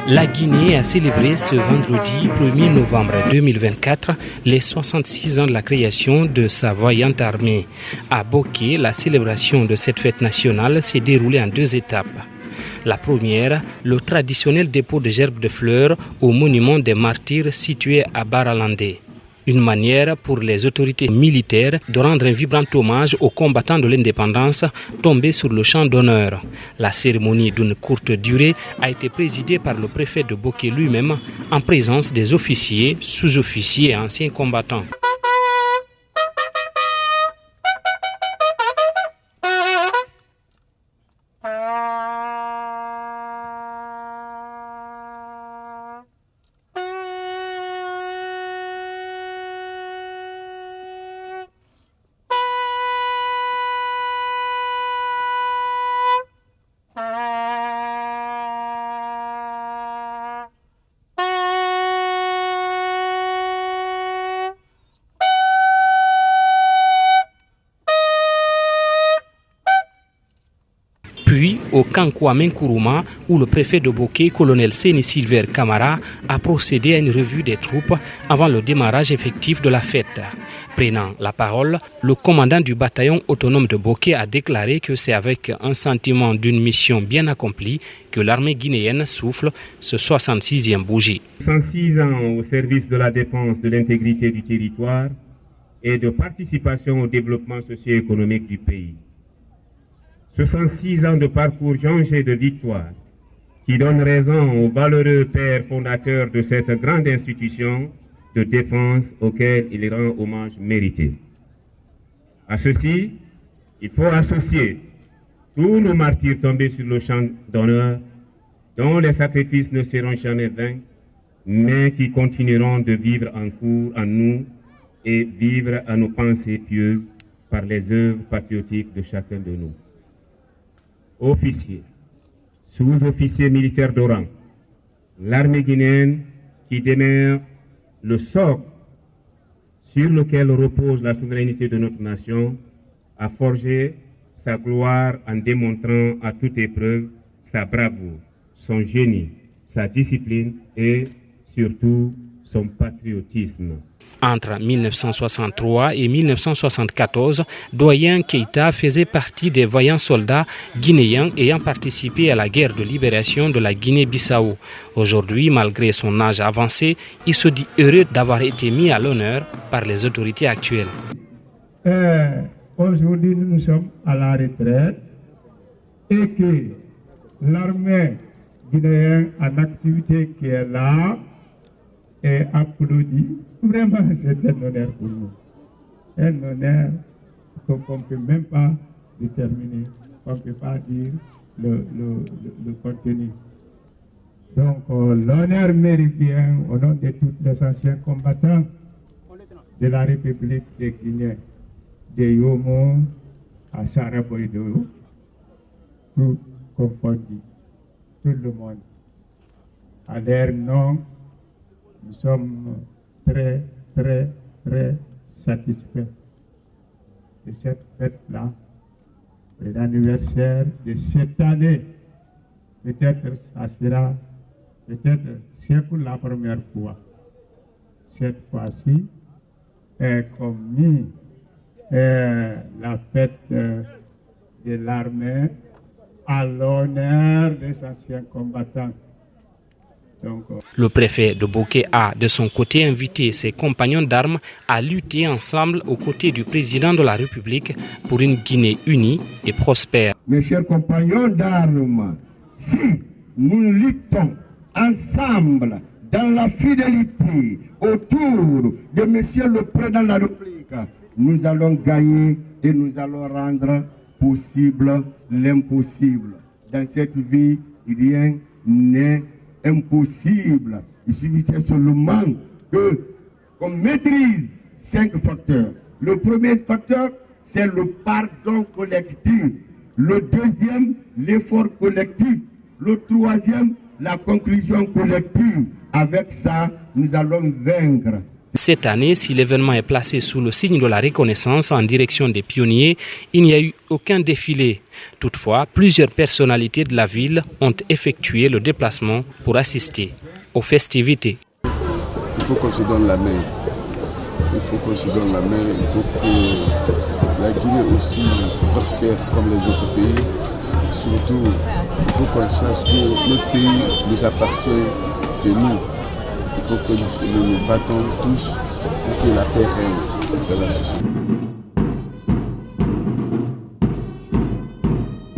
La Guinée a célébré ce vendredi 1er novembre 2024 les 66 ans de la création de sa vaillante armée. À Boké, la célébration de cette fête nationale s'est déroulée en 2 étapes. La première, le traditionnel dépôt de gerbes de fleurs au monument des martyrs situé à Baralandé. Une manière pour les autorités militaires de rendre un vibrant hommage aux combattants de l'indépendance tombés sur le champ d'honneur. La cérémonie d'une courte durée a été présidée par le préfet de Boké lui-même en présence des officiers, sous-officiers et anciens combattants. Puis au camp Kwame Nkrumah, où le préfet de Boké, colonel Séni Silver Camara, a procédé à une revue des troupes avant le démarrage effectif de la fête. Prenant la parole, le commandant du bataillon autonome de Boké a déclaré que c'est avec un sentiment d'une mission bien accomplie que l'armée guinéenne souffle ce 66e bougie. 106 ans au service de la défense de l'intégrité du territoire et de participation au développement socio-économique du pays. 66 ans de parcours jonché de victoires qui donnent raison aux valeureux pères fondateurs de cette grande institution de défense auquel il rend hommage mérité. À ceci, il faut associer tous nos martyrs tombés sur le champ d'honneur, dont les sacrifices ne seront jamais vains, mais qui continueront de vivre en cours en nous et vivre à nos pensées pieuses par les œuvres patriotiques de chacun de nous. Officiers, sous-officiers militaires de rang, l'armée guinéenne qui demeure le socle sur lequel repose la souveraineté de notre nation, a forgé sa gloire en démontrant à toute épreuve sa bravoure, son génie, sa discipline et surtout son patriotisme. Entre 1963 et 1974, Doyen Keïta faisait partie des vaillants soldats guinéens ayant participé à la guerre de libération de la Guinée-Bissau. Aujourd'hui, malgré son âge avancé, il se dit heureux d'avoir été mis à l'honneur par les autorités actuelles. Aujourd'hui, nous sommes à la retraite et que l'armée guinéenne en activité qui est là est applaudie. Vraiment, c'est un honneur pour nous. Un honneur qu'on ne peut même pas déterminer, on ne peut pas dire le contenu. Donc, l'honneur mérite bien au nom de tous les anciens combattants de la République de Guinée, de Yomo à Saraboïdo, tout confondu, tout le monde. À leur nom, nous sommes très satisfaits de cette fête-là, de l'anniversaire de cette année. Peut-être ça sera, c'est pour la première fois. Cette fois-ci, comme mis la fête de l'armée à l'honneur des anciens combattants. Le préfet de Boké a, de son côté, invité ses compagnons d'armes à lutter ensemble aux côtés du président de la République pour une Guinée unie et prospère. Mes chers compagnons d'armes, si nous luttons ensemble dans la fidélité autour de Monsieur le Président de la République, nous allons gagner et nous allons rendre possible l'impossible. Dans cette vie, rien n'est impossible. Il suffit seulement qu'on maîtrise 5 facteurs. Le premier facteur, c'est le pardon collectif. Le deuxième, l'effort collectif. Le troisième, la conclusion collective. Avec ça, nous allons vaincre Cette année, si l'événement est placé sous le signe de la reconnaissance en direction des pionniers, il n'y a eu aucun défilé. Toutefois, plusieurs personnalités de la ville ont effectué le déplacement pour assister aux festivités. Il faut qu'on se donne la main. Il faut qu'on se donne la main. Il faut que la Guinée aussi prospère comme les autres pays. Surtout, il faut qu'on sache que notre pays nous appartient de nous. Il faut que nous nous battons tous pour que la paix règne dans la société.